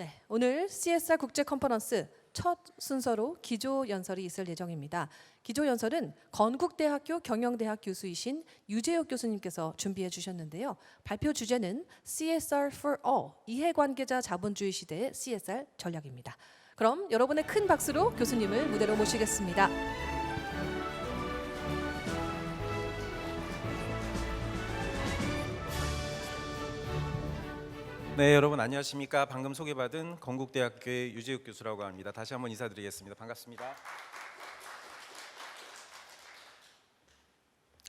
네, 오늘 CSR 국제 컨퍼런스 첫 순서로 기조 연설이 있을 예정입니다. 기조 연설은 건국대학교 경영대학 교수이신 유재욱 교수님께서 준비해 주셨는데요. 발표 주제는 CSR for All, 이해관계자 자본주의 시대의 CSR 전략입니다. 그럼 여러분의 큰 박수로 교수님을 무대로 모시겠습니다. 네, 여러분 안녕하십니까? 방금 소개받은 건국대학교의 유재욱 교수라고 합니다. 다시 한번 인사드리겠습니다. 반갑습니다.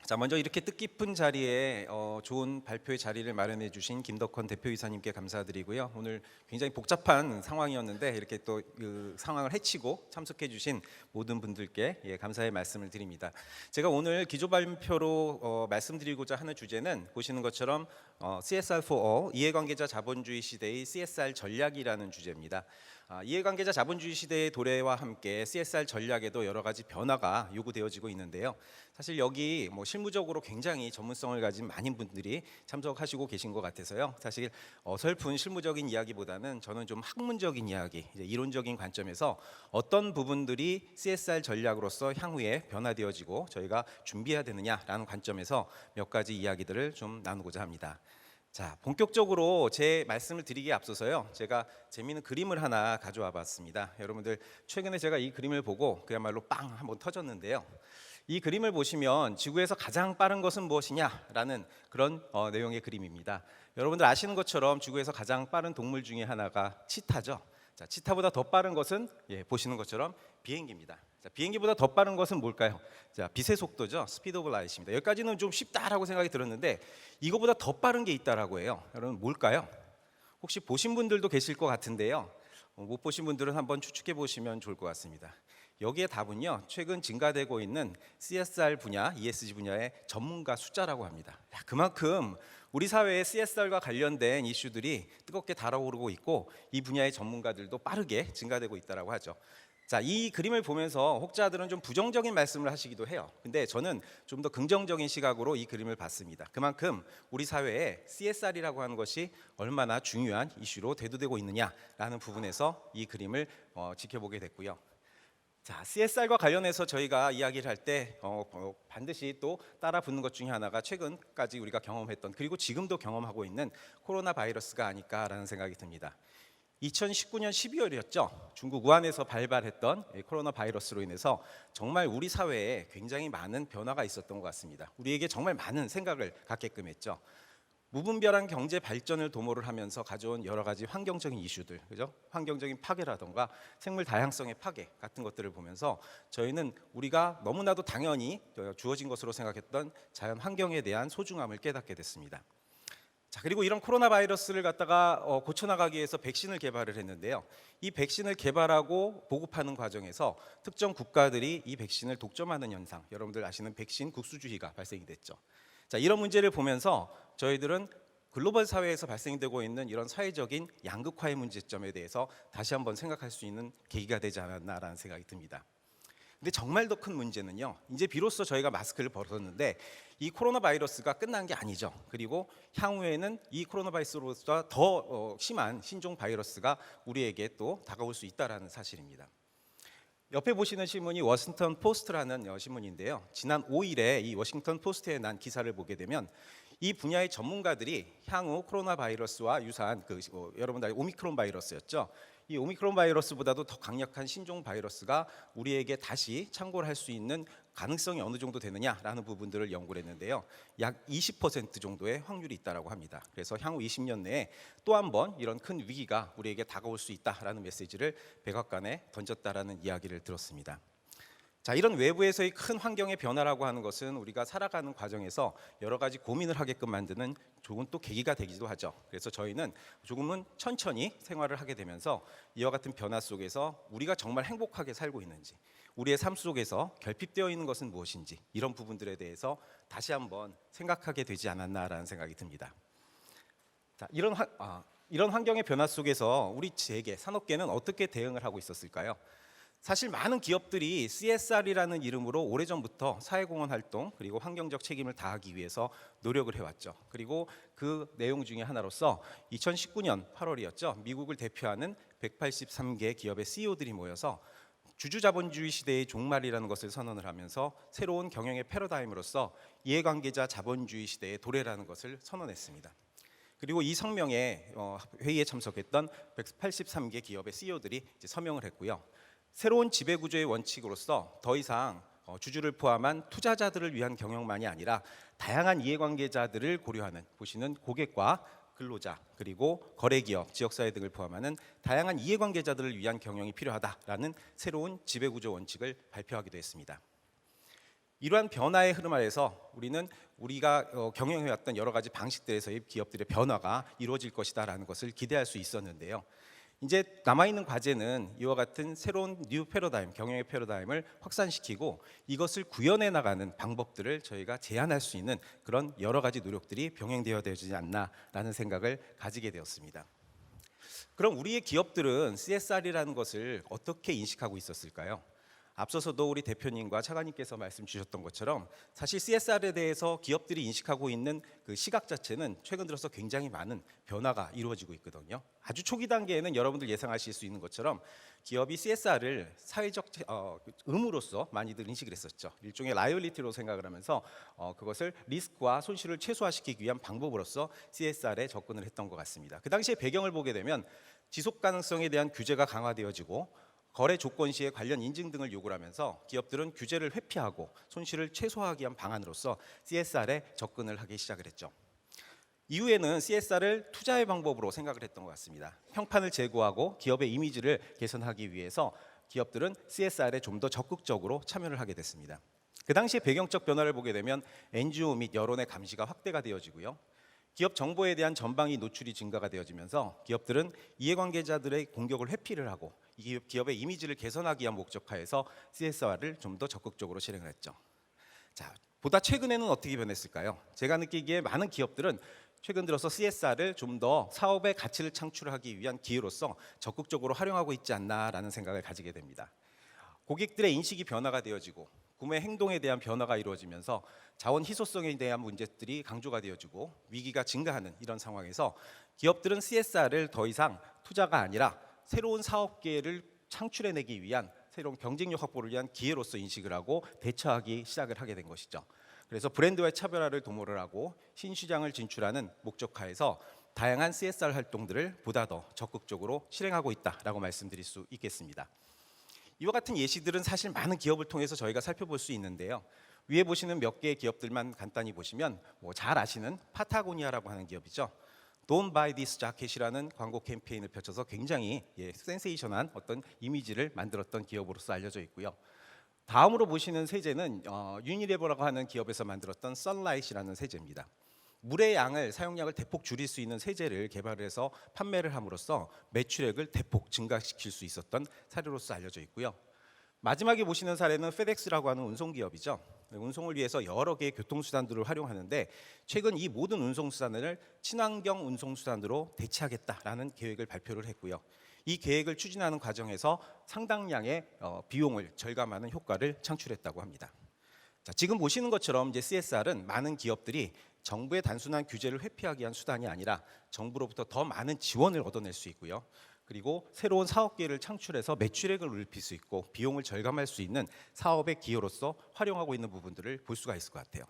자, 먼저 이렇게 뜻깊은 자리에 좋은 발표의 자리를 마련해 주신 김덕헌 대표이사님께 감사드리고요. 오늘 굉장히 복잡한 상황이었는데 이렇게 또 그 상황을 헤치고 참석해 주신 모든 분들께 감사의 말씀을 드립니다. 제가 오늘 기조 발표로 말씀드리고자 하는 주제는 보시는 것처럼 CSR for All, 이해관계자 자본주의 시대의 CSR 전략이라는 주제입니다. 이해관계자 자본주의 시대의 도래와 함께 CSR 전략에도 여러 가지 변화가 요구되어지고 있는데요. 사실 여기 실무적으로 굉장히 전문성을 가진 많은 분들이 참석하시고 계신 것 같아서요. 사실 어설픈 실무적인 이야기보다는 저는 좀 학문적인 이야기, 이제 이론적인 관점에서 어떤 부분들이 CSR 전략으로서 향후에 변화되어지고 저희가 준비해야 되느냐라는 관점에서 몇 가지 이야기들을 좀 나누고자 합니다. 자, 본격적으로 제 말씀을 드리기에 앞서서요, 제가 재미있는 그림을 하나 가져와 봤습니다. 여러분들 최근에 제가 이 그림을 보고 그야말로 빵 한번 터졌는데요. 이 그림을 보시면 지구에서 가장 빠른 것은 무엇이냐라는 그런 내용의 그림입니다. 여러분들 아시는 것처럼 지구에서 가장 빠른 동물 중에 하나가 치타죠. 자, 치타보다 더 빠른 것은 보시는 것처럼 비행기입니다. 자, 비행기보다 더 빠른 것은 뭘까요? 자, 빛의 속도죠. 스피드 오브 라이트입니다. 여기까지는 좀 쉽다라고 생각이 들었는데 이거보다 더 빠른 게 있다라고 해요. 여러분 뭘까요? 혹시 보신 분들도 계실 것 같은데요. 못 보신 분들은 한번 추측해 보시면 좋을 것 같습니다. 여기에 답은요, 최근 증가되고 있는 CSR 분야, ESG 분야의 전문가 숫자라고 합니다. 그만큼 우리 사회의 CSR과 관련된 이슈들이 뜨겁게 달아오르고 있고 이 분야의 전문가들도 빠르게 증가되고 있다고 하죠. 자, 이 그림을 보면서 혹자들은 좀 부정적인 말씀을 하시기도 해요. 근데 저는 좀 더 긍정적인 시각으로 이 그림을 봤습니다. 그만큼 우리 사회에 CSR이라고 하는 것이 얼마나 중요한 이슈로 대두되고 있느냐라는 부분에서 이 그림을 지켜보게 됐고요. 자, CSR과 관련해서 저희가 이야기를 할 때 반드시 또 따라 붙는 것 중에 하나가 최근까지 우리가 경험했던, 그리고 지금도 경험하고 있는 코로나 바이러스가 아닐까라는 생각이 듭니다. 2019년 12월이었죠. 중국 우한에서 발발했던 코로나 바이러스로 인해서 정말 우리 사회에 굉장히 많은 변화가 있었던 것 같습니다. 우리에게 정말 많은 생각을 갖게끔 했죠. 무분별한 경제 발전을 도모를 하면서 가져온 여러 가지 환경적인 이슈들, 그죠? 환경적인 파괴라던가 생물 다양성의 파괴 같은 것들을 보면서 저희는 우리가 너무나도 당연히 주어진 것으로 생각했던 자연 환경에 대한 소중함을 깨닫게 됐습니다. 자, 그리고 이런 코로나 바이러스를 갖다가 고쳐나가기 위해서 백신을 개발을 했는데요. 이 백신을 개발하고 보급하는 과정에서 특정 국가들이 이 백신을 독점하는 현상, 여러분들 아시는 백신 국수주의가 발생이 됐죠. 자, 이런 문제를 보면서 저희들은 글로벌 사회에서 발생되고 있는 이런 사회적인 양극화의 문제점에 대해서 다시 한번 생각할 수 있는 계기가 되지 않았나라는 생각이 듭니다. 근데 정말 더 큰 문제는요, 이제 비로소 저희가 마스크를 벗었는데 이 코로나 바이러스가 끝난 게 아니죠. 그리고 향후에는 이 코로나 바이러스보다 더 심한 신종 바이러스가 우리에게 또 다가올 수 있다는 사실입니다. 옆에 보시는 신문이 워싱턴 포스트라는 신문인데요. 지난 5일에 이 워싱턴 포스트에 난 기사를 보게 되면 이 분야의 전문가들이 향후 코로나 바이러스와 유사한 여러분들 오미크론 바이러스였죠. 이 오미크론 바이러스보다도 더 강력한 신종 바이러스가 우리에게 다시 창궐 할 수 있는 가능성이 어느 정도 되느냐라는 부분들을 연구를 했는데요. 약 20% 정도의 확률이 있다고 합니다. 그래서 향후 20년 내에 또 한 번 이런 큰 위기가 우리에게 다가올 수 있다라는 메시지를 백악관에 던졌다라는 이야기를 들었습니다. 자, 이런 외부에서의 큰 환경의 변화라고 하는 것은 우리가 살아가는 과정에서 여러 가지 고민을 하게끔 만드는 좋은 또 계기가 되기도 하죠. 그래서 저희는 조금은 천천히 생활을 하게 되면서 이와 같은 변화 속에서 우리가 정말 행복하게 살고 있는지, 우리의 삶 속에서 결핍되어 있는 것은 무엇인지, 이런 부분들에 대해서 다시 한번 생각하게 되지 않았나라는 생각이 듭니다. 자, 이런 환경의 변화 속에서 우리 재계, 산업계는 어떻게 대응을 하고 있었을까요? 사실 많은 기업들이 CSR이라는 이름으로 오래전부터 사회공헌 활동 그리고 환경적 책임을 다하기 위해서 노력을 해왔죠. 그리고 그 내용 중에 하나로서 2019년 8월이었죠. 미국을 대표하는 183개 기업의 CEO들이 모여서 주주자본주의 시대의 종말이라는 것을 선언을 하면서 새로운 경영의 패러다임으로서 이해관계자 자본주의 시대의 도래라는 것을 선언했습니다. 그리고 이 성명에 회의에 참석했던 183개 기업의 CEO들이 이제 서명을 했고요. 새로운 지배구조의 원칙으로서 더 이상 주주를 포함한 투자자들을 위한 경영만이 아니라 다양한 이해관계자들을 고려하는 보시는 고객과 근로자 그리고 거래기업, 지역사회 등을 포함하는 다양한 이해관계자들을 위한 경영이 필요하다라는 새로운 지배구조 원칙을 발표하기도 했습니다. 이러한 변화의 흐름 아래서 우리가 경영해왔던 여러 가지 방식들에서의 기업들의 변화가 이루어질 것이다라는 것을 기대할 수 있었는데요. 이제 남아있는 과제는 이와 같은 새로운 뉴 패러다임, 경영의 패러다임을 확산시키고 이것을 구현해 나가는 방법들을 저희가 제안할 수 있는 그런 여러 가지 노력들이 병행되어야 되지 않나라는 생각을 가지게 되었습니다. 그럼 우리의 기업들은 CSR이라는 것을 어떻게 인식하고 있었을까요? 앞서서도 우리 대표님과 차관님께서 말씀 주셨던 것처럼 사실 CSR에 대해서 기업들이 인식하고 있는 그 시각 자체는 최근 들어서 굉장히 많은 변화가 이루어지고 있거든요. 아주 초기 단계에는 여러분들 예상하실 수 있는 것처럼 기업이 CSR을 사회적 의무로서 많이들 인식을 했었죠. 일종의 라이얼리티로 생각을 하면서 그것을 리스크와 손실을 최소화시키기 위한 방법으로서 CSR에 접근을 했던 것 같습니다. 그 당시의 배경을 보게 되면 지속 가능성에 대한 규제가 강화되어지고 거래 조건 시에 관련 인증 등을 요구를 하면서 기업들은 규제를 회피하고 손실을 최소화하기 위한 방안으로서 CSR에 접근을 하기 시작을 했죠. 이후에는 CSR을 투자의 방법으로 생각을 했던 것 같습니다. 평판을 제고하고 기업의 이미지를 개선하기 위해서 기업들은 CSR에 좀 더 적극적으로 참여를 하게 됐습니다. 그 당시의 배경적 변화를 보게 되면 NGO 및 여론의 감시가 확대가 되어지고요. 기업 정보에 대한 전방위 노출이 증가가 되어지면서 기업들은 이해관계자들의 공격을 회피를 하고 이 기업의 이미지를 개선하기 위한 목적하에서 CSR을 좀 더 적극적으로 실행을 했죠. 자, 보다 최근에는 어떻게 변했을까요? 제가 느끼기에 많은 기업들은 최근 들어서 CSR을 좀 더 사업의 가치를 창출하기 위한 기회로서 적극적으로 활용하고 있지 않나라는 생각을 가지게 됩니다. 고객들의 인식이 변화가 되어지고 구매 행동에 대한 변화가 이루어지면서 자원 희소성에 대한 문제들이 강조가 되어지고 위기가 증가하는 이런 상황에서 기업들은 CSR을 더 이상 투자가 아니라 새로운 사업 기회를 창출해내기 위한 새로운 경쟁력 확보를 위한 기회로서 인식을 하고 대처하기 시작을 하게 된 것이죠. 그래서 브랜드와의 차별화를 도모를 하고 신시장을 진출하는 목적하에서 다양한 CSR 활동들을 보다 더 적극적으로 실행하고 있다라고 말씀드릴 수 있겠습니다. 이와 같은 예시들은 사실 많은 기업을 통해서 저희가 살펴볼 수 있는데요. 위에 보시는 몇 개의 기업들만 간단히 보시면 잘 아시는 파타고니아라고 하는 기업이죠. Don't buy this jacket이라는 광고 캠페인을 펼쳐서 굉장히 센세이션한 어떤 이미지를 만들었던 기업으로서 알려져 있고요. 다음으로 보시는 세제는 유니레버라고 하는 기업에서 만들었던 선라이트라는 세제입니다. 물의 양을 사용량을 대폭 줄일 수 있는 세제를 개발해서 판매를 함으로써 매출액을 대폭 증가시킬 수 있었던 사례로서 알려져 있고요. 마지막에 보시는 사례는 페덱스라고 하는 운송기업이죠. 운송을 위해서 여러 개의 교통수단들을 활용하는데 최근 이 모든 운송수단을 친환경 운송수단으로 대체하겠다라는 계획을 발표를 했고요. 이 계획을 추진하는 과정에서 상당량의 비용을 절감하는 효과를 창출했다고 합니다. 자, 지금 보시는 것처럼 이제 CSR은 많은 기업들이 정부의 단순한 규제를 회피하기 위한 수단이 아니라 정부로부터 더 많은 지원을 얻어낼 수 있고요. 그리고 새로운 사업 기회를 창출해서 매출액을 넓힐 수 있고 비용을 절감할 수 있는 사업의 기회로서 활용하고 있는 부분들을 볼 수가 있을 것 같아요.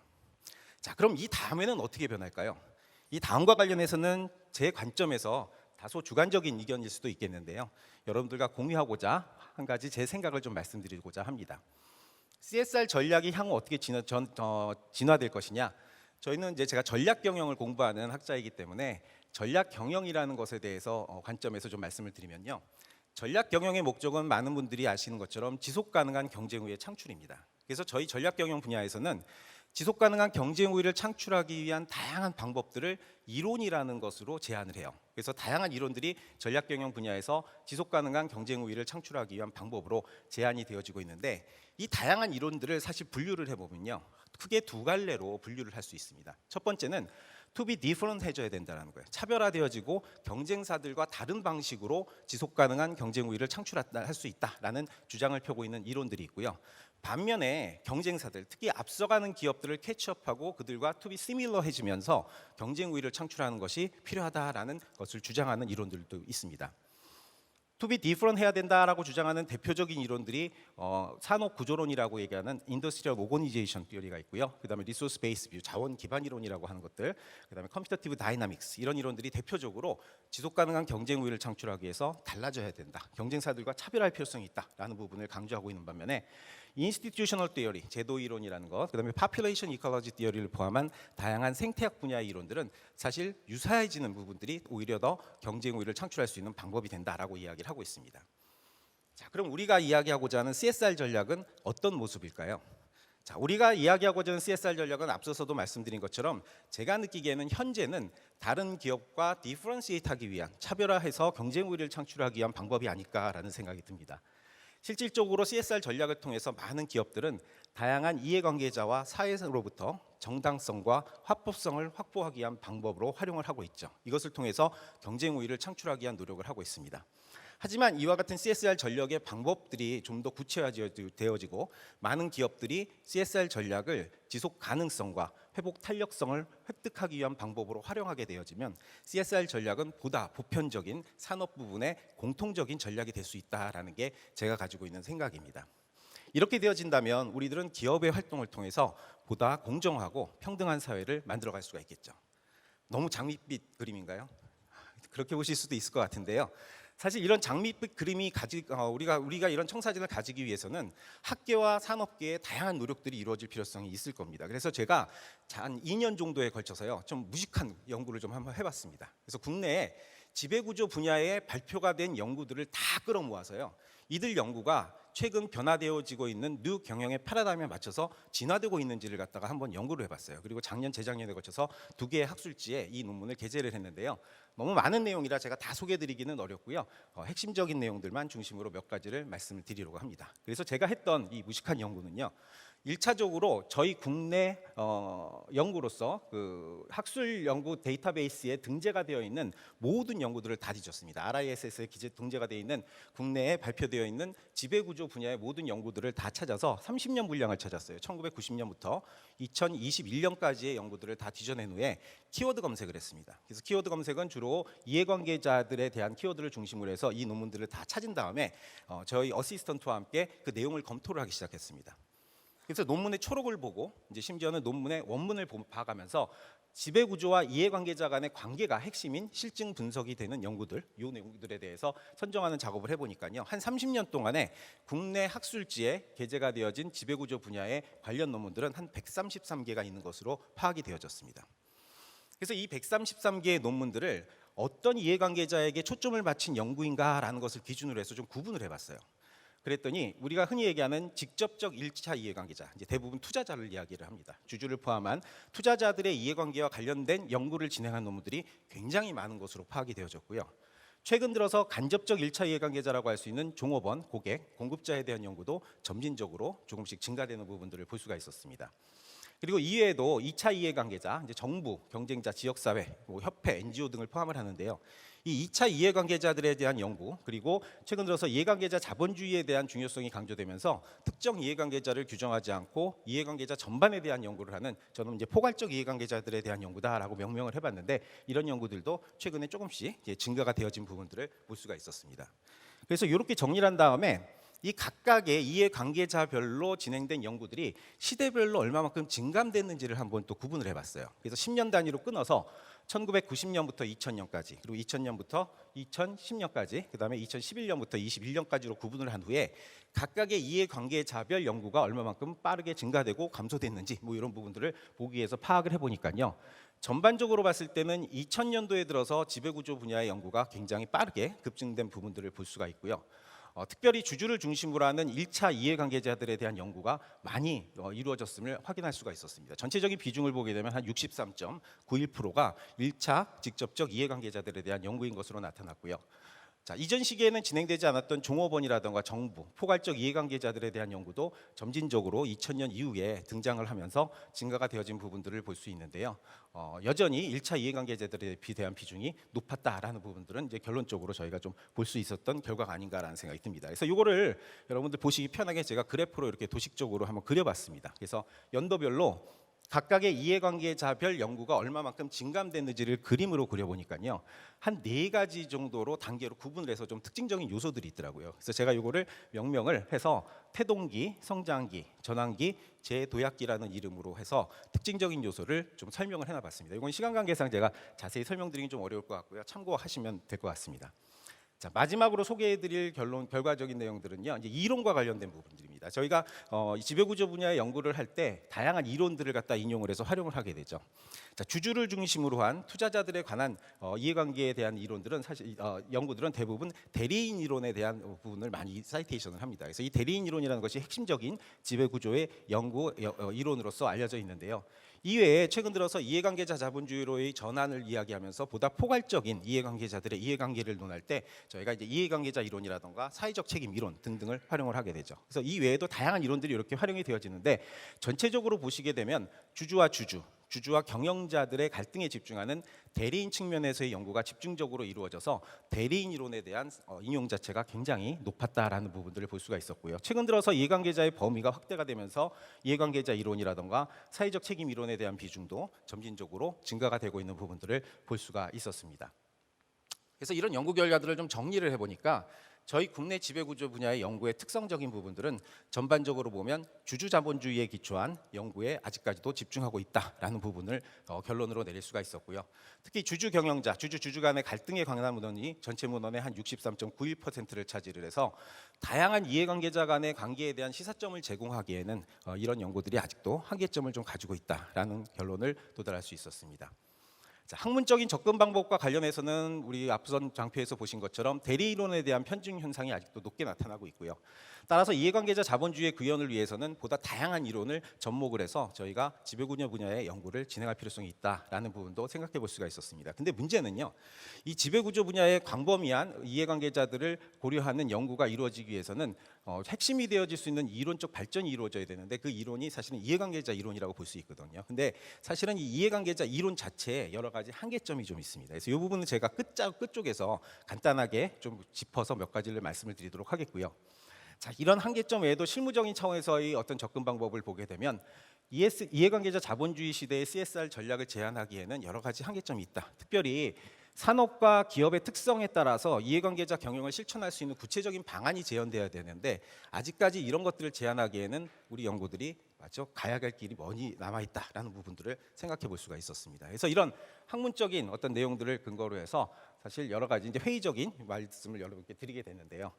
자, 그럼 이 다음에는 어떻게 변할까요? 이 다음과 관련해서는 제 관점에서 다소 주관적인 의견일 수도 있겠는데요. 여러분들과 공유하고자 한 가지 제 생각을 좀 말씀드리고자 합니다. CSR 전략이 향후 어떻게 진화될 것이냐? 저희는 이제 제가 전략 경영을 공부하는 학자이기 때문에 전략 경영이라는 것에 대해서 관점에서 좀 말씀을 드리면요. 전략 경영의 목적은 많은 분들이 아시는 것처럼 지속 가능한 경쟁 우위의 창출입니다. 그래서 저희 전략 경영 분야에서는 지속 가능한 경쟁 우위를 창출하기 위한 다양한 방법들을 이론이라는 것으로 제안을 해요. 그래서 다양한 이론들이 전략 경영 분야에서 지속 가능한 경쟁 우위를 창출하기 위한 방법으로 제안이 되어지고 있는데 이 다양한 이론들을 사실 분류를 해보면요. 크게 두 갈래로 분류를 할 수 있습니다. 첫 번째는 to be different 해줘야 된다는 거예요. 차별화되어지고 경쟁사들과 다른 방식으로 지속 가능한 경쟁 우위를 창출할 수 있다라는 주장을 펴고 있는 이론들이 있고요. 반면에 경쟁사들, 특히 앞서가는 기업들을 캐치업하고 그들과 to be similar 해지면서 경쟁 우위를 창출하는 것이 필요하다라는 것을 주장하는 이론들도 있습니다. to be different 해야 된다라고 주장하는 대표적인 이론들이 산업 구조론이라고 얘기하는 인더스트리얼 오거니제이션 티어리가 있고요. 그다음에 리소스 베이스 뷰, 자원 기반 이론이라고 하는 것들, 그다음에 컴피터티브 다이나믹스 이런 이론들이 대표적으로 지속 가능한 경쟁 우위를 창출하기 위해서 달라져야 된다. 경쟁사들과 차별할 필요성이 있다라는 부분을 강조하고 있는 반면에 인스티튜셔널 티어리, 제도 이론이라는 것, 그다음에 파퓰레이션 이컬러지 티어리를 포함한 다양한 생태학 분야의 이론들은 사실 유사해지는 부분들이 오히려 더 경쟁 우위를 창출할 수 있는 방법이 된다라고 이야기를 하고 있습니다. 자, 그럼 우리가 이야기하고자 하는 CSR 전략은 어떤 모습일까요? 자, 우리가 이야기하고자 하는 CSR 전략은 앞서서도 말씀드린 것처럼 제가 느끼기에는 현재는 다른 기업과 디퍼런시에이트하기 위한, 차별화해서 경쟁 우위를 창출하기 위한 방법이 아닐까라는 생각이 듭니다. 실질적으로 CSR 전략을 통해서 많은 기업들은 다양한 이해관계자와 사회로부터 정당성과 합법성을 확보하기 위한 방법으로 활용을 하고 있죠. 이것을 통해서 경쟁 우위를 창출하기 위한 노력을 하고 있습니다. 하지만 이와 같은 CSR 전략의 방법들이 좀 더 구체화되어지고 많은 기업들이 CSR 전략을 지속 가능성과 회복 탄력성을 획득하기 위한 방법으로 활용하게 되어지면 CSR 전략은 보다 보편적인 산업 부분의 공통적인 전략이 될 수 있다라는 게 제가 가지고 있는 생각입니다. 이렇게 되어진다면 우리들은 기업의 활동을 통해서 보다 공정하고 평등한 사회를 만들어갈 수가 있겠죠. 너무 장밋빛 그림인가요? 그렇게 보실 수도 있을 것 같은데요. 사실 이런 장밋빛 그림이 우리가 이런 청사진을 가지기 위해서는 학계와 산업계의 다양한 노력들이 이루어질 필요성이 있을 겁니다. 그래서 제가 한 2년 정도에 걸쳐서요, 좀 무식한 연구를 좀 한번 해봤습니다. 그래서 국내에 지배구조 분야에 발표가 된 연구들을 다 끌어모아서요, 이들 연구가 최근 변화되어지고 있는 뉴 경영의 패러다임에 맞춰서 진화되고 있는지를 갖다가 한번 연구를 해봤어요. 그리고 작년, 재작년에 거쳐서 2개의 학술지에 이 논문을 게재를 했는데요. 너무 많은 내용이라 제가 다 소개해드리기는 어렵고요. 핵심적인 내용들만 중심으로 몇 가지를 말씀을 드리려고 합니다. 그래서 제가 했던 이 무식한 연구는요, 1차적으로 저희 국내 연구로서 그 학술 연구 데이터베이스에 등재가 되어 있는 모든 연구들을 다 뒤졌습니다. RISS에 등재가 되어 있는 국내에 발표되어 있는 지배구조 분야의 모든 연구들을 다 찾아서 30년 분량을 찾았어요. 1990년부터 2021년까지의 연구들을 다 뒤져낸 후에 키워드 검색을 했습니다. 그래서 키워드 검색은 주로 이해관계자들에 대한 키워드를 중심으로 해서 이 논문들을 다 찾은 다음에 저희 어시스턴트와 함께 그 내용을 검토를 하기 시작했습니다. 그래서 논문의 초록을 보고 이제 심지어는 논문의 원문을 봐가면서 지배구조와 이해관계자 간의 관계가 핵심인 실증 분석이 되는 연구들, 이 내용들에 대해서 선정하는 작업을 해보니까요, 한 30년 동안에 국내 학술지에 게재가 되어진 지배구조 분야의 관련 논문들은 한 133개가 있는 것으로 파악이 되어졌습니다. 그래서 이 133개의 논문들을 어떤 이해관계자에게 초점을 맞춘 연구인가라는 것을 기준으로 해서 좀 구분을 해봤어요. 그랬더니 우리가 흔히 얘기하는 직접적 1차 이해관계자, 이제 대부분 투자자를 이야기를 합니다. 주주를 포함한 투자자들의 이해관계와 관련된 연구를 진행한 논문들이 굉장히 많은 것으로 파악이 되어졌고요. 최근 들어서 간접적 1차 이해관계자라고 할 수 있는 종업원, 고객, 공급자에 대한 연구도 점진적으로 조금씩 증가되는 부분들을 볼 수가 있었습니다. 그리고 이외에도 2차 이해관계자, 이제 정부, 경쟁자, 지역사회, 협회, NGO 등을 포함을 하는데요. 이 2차 이해관계자들에 대한 연구, 그리고 최근 들어서 이해관계자 자본주의에 대한 중요성이 강조되면서 특정 이해관계자를 규정하지 않고 이해관계자 전반에 대한 연구를 하는, 저는 이제 포괄적 이해관계자들에 대한 연구다라고 명명을 해봤는데, 이런 연구들도 최근에 조금씩 증가가 되어진 부분들을 볼 수가 있었습니다. 그래서 이렇게 정리를 한 다음에 이 각각의 이해관계자별로 진행된 연구들이 시대별로 얼마만큼 증감됐는지를 한번 또 구분을 해봤어요. 그래서 10년 단위로 끊어서 1990년부터 2000년까지, 그리고 2000년부터 2010년까지, 그 다음에 2011년부터 21년까지로 구분을 한 후에 각각의 이해관계자별 연구가 얼마만큼 빠르게 증가되고 감소됐는지 이런 부분들을 보기 위해서 파악을 해보니까요, 전반적으로 봤을 때는 2000년도에 들어서 지배구조 분야의 연구가 굉장히 빠르게 급증된 부분들을 볼 수가 있고요. 특별히 주주를 중심으로 하는 1차 이해관계자들에 대한 연구가 많이 이루어졌음을 확인할 수가 있었습니다. 전체적인 비중을 보게 되면 한 63.91%가 1차 직접적 이해관계자들에 대한 연구인 것으로 나타났고요. 자, 이전 시기에는 진행되지 않았던 종업원이라든가 정부, 포괄적 이해관계자들에 대한 연구도 점진적으로 2000년 이후에 등장을 하면서 증가가 되어진 부분들을 볼 수 있는데요. 여전히 1차 이해관계자들에 대한 비중이 높았다라는 부분들은 이제 결론적으로 저희가 좀 볼 수 있었던 결과가 아닌가라는 생각이 듭니다. 그래서 이거를 여러분들 보시기 편하게 제가 그래프로 이렇게 도식적으로 한번 그려봤습니다. 그래서 연도별로 각각의 이해관계자별 연구가 얼마만큼 증감됐는지를 그림으로 그려보니까요, 한 4가지 정도로 단계로 구분을 해서 좀 특징적인 요소들이 있더라고요. 그래서 제가 이거를 명명을 해서 태동기, 성장기, 전환기, 재도약기라는 이름으로 해서 특징적인 요소를 좀 설명을 해놔봤습니다. 이건 시간 관계상 제가 자세히 설명드리긴 좀 어려울 것 같고요, 참고하시면 될 것 같습니다. 자, 마지막으로 소개해드릴 결과적인 내용들은요, 이제 이론과 관련된 부분들입니다. 저희가 이 지배구조 분야의 연구를 할 때 다양한 이론들을 갖다 인용을 해서 활용을 하게 되죠. 자, 주주를 중심으로 한 투자자들에 관한 이해관계에 대한 이론들은 사실 연구들은 대부분 대리인 이론에 대한 부분을 많이 사이테이션을 합니다. 그래서 이 대리인 이론이라는 것이 핵심적인 지배구조의 연구 이론으로서 알려져 있는데요. 이외에 최근 들어서 이해관계자 자본주의로의 전환을 이야기하면서 보다 포괄적인 이해관계자들의 이해관계를 논할 때 저희가 이제 이해관계자 이론이라든가 사회적 책임 이론 등등을 활용을 하게 되죠. 그래서 이 외에도 다양한 이론들이 이렇게 활용이 되어지는데, 전체적으로 보시게 되면 주주와 경영자들의 갈등에 집중하는 대리인 측면에서의 연구가 집중적으로 이루어져서 대리인 이론에 대한 인용 자체가 굉장히 높았다라는 부분들을 볼 수가 있었고요. 최근 들어서 이해관계자의 범위가 확대가 되면서 이해관계자 이론이라든가 사회적 책임 이론에 대한 비중도 점진적으로 증가가 되고 있는 부분들을 볼 수가 있었습니다. 그래서 이런 연구 결과들을 좀 정리를 해보니까 저희 국내 지배구조 분야의 연구의 특성적인 부분들은 전반적으로 보면 주주자본주의에 기초한 연구에 아직까지도 집중하고 있다라는 부분을 결론으로 내릴 수가 있었고요. 특히 주주 간의 갈등에 관한 문헌이 전체 문헌의 한 63.91%를 차지를 해서 다양한 이해관계자 간의 관계에 대한 시사점을 제공하기에는 이런 연구들이 아직도 한계점을 좀 가지고 있다라는 결론을 도달할 수 있었습니다. 자, 학문적인 접근 방법과 관련해서는 우리 앞선 장표에서 보신 것처럼 대리 이론에 대한 편중 현상이 아직도 높게 나타나고 있고요. 따라서 이해관계자 자본주의의 구현을 위해서는 보다 다양한 이론을 접목을 해서 저희가 지배구조 분야의 연구를 진행할 필요성이 있다라는 부분도 생각해 볼 수가 있었습니다. 근데 문제는요, 이 지배구조 분야의 광범위한 이해관계자들을 고려하는 연구가 이루어지기 위해서는 핵심이 되어질 수 있는 이론적 발전이 이루어져야 되는데, 그 이론이 사실은 이해관계자 이론이라고 볼 수 있거든요. 근데 사실은 이 이해관계자 이론 자체에 여러 가지 한계점이 좀 있습니다. 그래서 이 부분은 제가 끝쪽에서 간단하게 좀 짚어서 몇 가지를 말씀을 드리도록 하겠고요. 자, 이런 한계점 외에도 실무적인 차원에서의 어떤 접근 방법을 보게 되면 이해관계자 자본주의 시대의 CSR 전략을 제안하기에는 여러 가지 한계점이 있다. 특별히 산업과 기업의 특성에 따라서 이해관계자 경영을 실천할 수 있는 구체적인 방안이 재현돼야 되는데, 아직까지 이런 것들을 제안하기에는 우리 연구들이 가야 할 길이 많이 남아 있다라는 부분들을 생각해 볼 수가 있었습니다. 그래서 이런 학문적인 어떤 내용들을 근거로 해서 사실 여러 가지 이제 회의적인 말씀을 여러분께 드리게 됐는데요.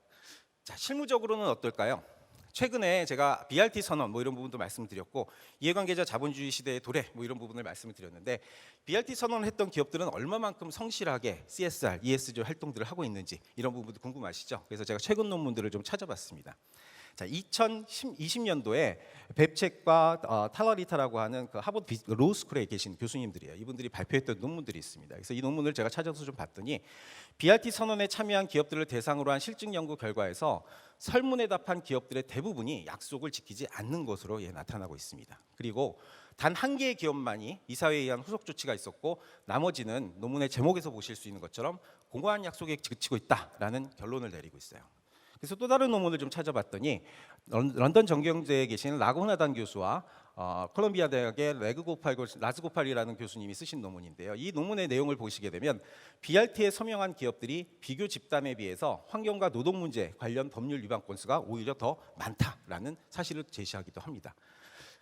자, 실무적으로는 어떨까요? 최근에 제가 BRT 선언 이런 부분도 말씀드렸고, 이해관계자 자본주의 시대의 도래 이런 부분을 말씀을 드렸는데, BRT 선언을 했던 기업들은 얼마만큼 성실하게 CSR, ESG 활동들을 하고 있는지 이런 부분도 궁금하시죠? 그래서 제가 최근 논문들을 좀 찾아봤습니다. 자, 2020년도에 뱁책과 탈러리타라고 하는 그 하버드 로스쿨에 계신 교수님들이에요. 이분들이 발표했던 논문들이 있습니다. 그래서 이 논문을 제가 찾아서 좀 봤더니, BRT 선언에 참여한 기업들을 대상으로 한 실증 연구 결과에서 설문에 답한 기업들의 대부분이 약속을 지키지 않는 것으로 나타나고 있습니다. 그리고 단 한 개의 기업만이 이사회에 의한 후속 조치가 있었고, 나머지는 논문의 제목에서 보실 수 있는 것처럼 공허한 약속에 그치고 있다라는 결론을 내리고 있어요. 그래서 또 다른 논문을 좀 찾아봤더니, 런던 정경대에 계신 라고나단 교수와 콜롬비아 대학의 라즈고팔이라는 교수님이 쓰신 논문인데요. 이 논문의 내용을 보시게 되면 BRT에 서명한 기업들이 비교 집단에 비해서 환경과 노동 문제 관련 법률 위반 건수가 오히려 더 많다라는 사실을 제시하기도 합니다.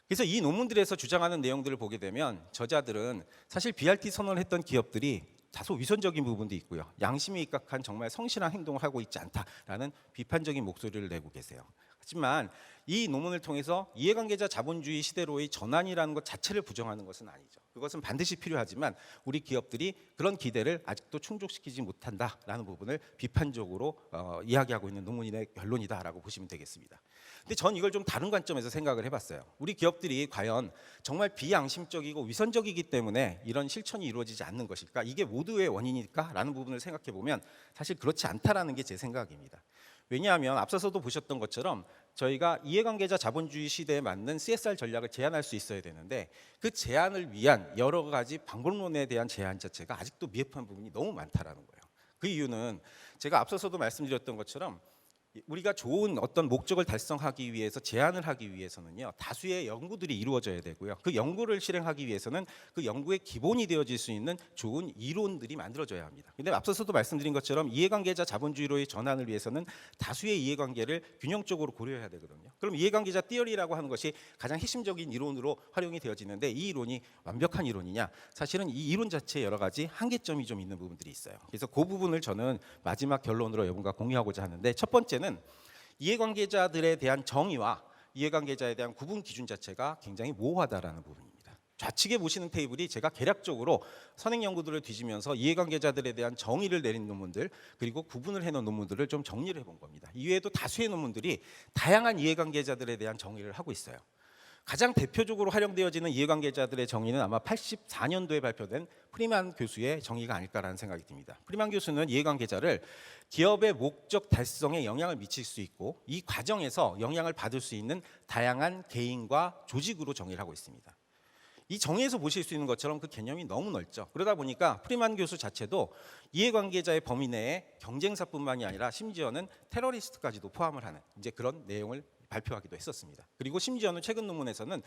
그래서 이 논문들에서 주장하는 내용들을 보게 되면 저자들은 사실 BRT 선언을 했던 기업들이 다소 위선적인 부분도 있고요, 양심에 입각한 정말 성실한 행동을 하고 있지 않다라는 비판적인 목소리를 내고 계세요. 하지만 이 논문을 통해서 이해관계자 자본주의 시대로의 전환이라는 것 자체를 부정하는 것은 아니죠. 그것은 반드시 필요하지만 우리 기업들이 그런 기대를 아직도 충족시키지 못한다라는 부분을 비판적으로 이야기하고 있는 논문의 결론이다라고 보시면 되겠습니다. 근데 전 이걸 좀 다른 관점에서 생각을 해봤어요. 우리 기업들이 과연 정말 비양심적이고 위선적이기 때문에 이런 실천이 이루어지지 않는 것일까? 이게 모두의 원인일까? 라는 부분을 생각해 보면 사실 그렇지 않다라는 게 제 생각입니다. 왜냐하면 앞서서도 보셨던 것처럼 저희가 이해관계자 자본주의 시대에 맞는 CSR 전략을 제안할 수 있어야 되는데 그 제안을 위한 여러 가지 방법론에 대한 제안 자체가 아직도 미흡한 부분이 너무 많다라는 거예요. 그 이유는 제가 앞서서도 말씀드렸던 것처럼 우리가 좋은 어떤 목적을 달성하기 위해서 제안을 하기 위해서는요, 다수의 연구들이 이루어져야 되고요. 그 연구를 실행하기 위해서는 그 연구의 기본이 되어질 수 있는 좋은 이론들이 만들어져야 합니다. 근데 앞서서도 말씀드린 것처럼 이해관계자 자본주의로의 전환을 위해서는 다수의 이해관계를 균형적으로 고려해야 되거든요. 그럼 이해관계자 띠어리라고 하는 것이 가장 핵심적인 이론으로 활용이 되어지는데 이 이론이 완벽한 이론이냐? 사실은 이 이론 자체에 여러 가지 한계점이 좀 있는 부분들이 있어요. 그래서 그 부분을 저는 마지막 결론으로 여러분과 공유하고자 하는데, 첫 번째는 이해관계자들에 대한 정의와 이해관계자에 대한 구분 기준 자체가 굉장히 모호하다라는 부분입니다. 좌측에 보시는 테이블이 제가 개략적으로 선행 연구들을 뒤지면서 이해관계자들에 대한 정의를 내린 논문들 그리고 구분을 해놓은 논문들을 좀 정리를 해본 겁니다. 이외에도 다수의 논문들이 다양한 이해관계자들에 대한 정의를 하고 있어요. 가장 대표적으로 활용되어지는 이해관계자들의 정의는 아마 84년도에 발표된 프리만 교수의 정의가 아닐까라는 생각이 듭니다. 프리만 교수는 이해관계자를 기업의 목적 달성에 영향을 미칠 수 있고 이 과정에서 영향을 받을 수 있는 다양한 개인과 조직으로 정의를 하고 있습니다. 이 정의에서 보실 수 있는 것처럼 그 개념이 너무 넓죠. 그러다 보니까 프리만 교수 자체도 이해관계자의 범위 내에 경쟁사뿐만이 아니라 심지어는 테러리스트까지도 포함을 하는 이제 그런 내용을 발표하기도 했었습니다. 그리고 심지어는 최근 논문에서는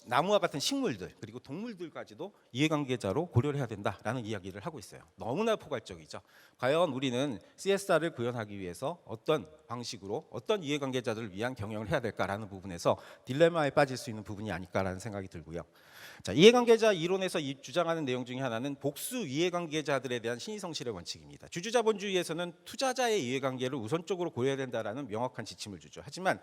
나무와 같은 식물들 그리고 동물들까지도 이해관계자로 고려를 해야 된다라는 이야기를 하고 있어요. 너무나 포괄적이죠. 과연 우리는 CSR을 구현하기 위해서 어떤 방식으로 어떤 이해관계자들을 위한 경영을 해야 될까라는 부분에서 딜레마에 빠질 수 있는 부분이 아닐까라는 생각이 들고요. 자, 이해관계자 이론에서 주장하는 내용 중에 하나는 복수 이해관계자들에 대한 신의성실의 원칙입니다. 주주자본주의에서는 투자자의 이해관계를 우선적으로 고려해야 된다라는 명확한 지침을 주죠. 하지만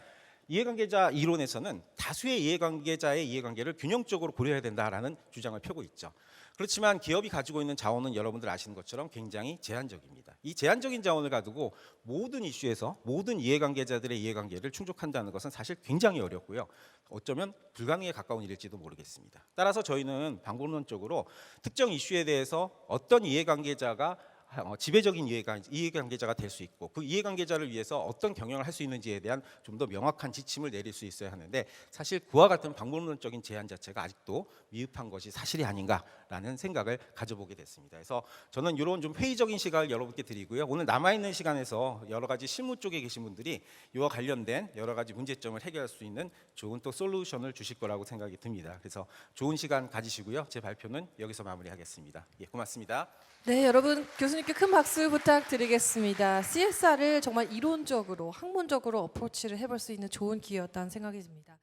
이해관계자 이론에서는 다수의 이해관계자의 이해관계를 균형적으로 고려해야 된다라는 주장을 펴고 있죠. 그렇지만 기업이 가지고 있는 자원은 여러분들 아시는 것처럼 굉장히 제한적입니다. 이 제한적인 자원을 가지고 모든 이슈에서 모든 이해관계자들의 이해관계를 충족한다는 것은 사실 굉장히 어렵고요. 어쩌면 불가능에 가까운 일일지도 모르겠습니다. 따라서 저희는 방법론적으로 특정 이슈에 대해서 어떤 이해관계자가 지배적인 이해관계자가 될 수 있고 그 이해관계자를 위해서 어떤 경영을 할 수 있는지에 대한 좀 더 명확한 지침을 내릴 수 있어야 하는데 사실 그와 같은 방법론적인 제한 자체가 아직도 미흡한 것이 사실이 아닌가라는 생각을 가져보게 됐습니다. 그래서 저는 이런 좀 회의적인 시각을 여러분께 드리고요. 오늘 남아있는 시간에서 여러 가지 실무 쪽에 계신 분들이 이와 관련된 여러 가지 문제점을 해결할 수 있는 좋은 또 솔루션을 주실 거라고 생각이 듭니다. 그래서 좋은 시간 가지시고요. 제 발표는 여기서 마무리하겠습니다. 예, 고맙습니다. 네, 여러분 교수님께 큰 박수 부탁드리겠습니다. CSR을 정말 이론적으로 학문적으로 어프로치를 해볼 수 있는 좋은 기회였다는 생각이 듭니다.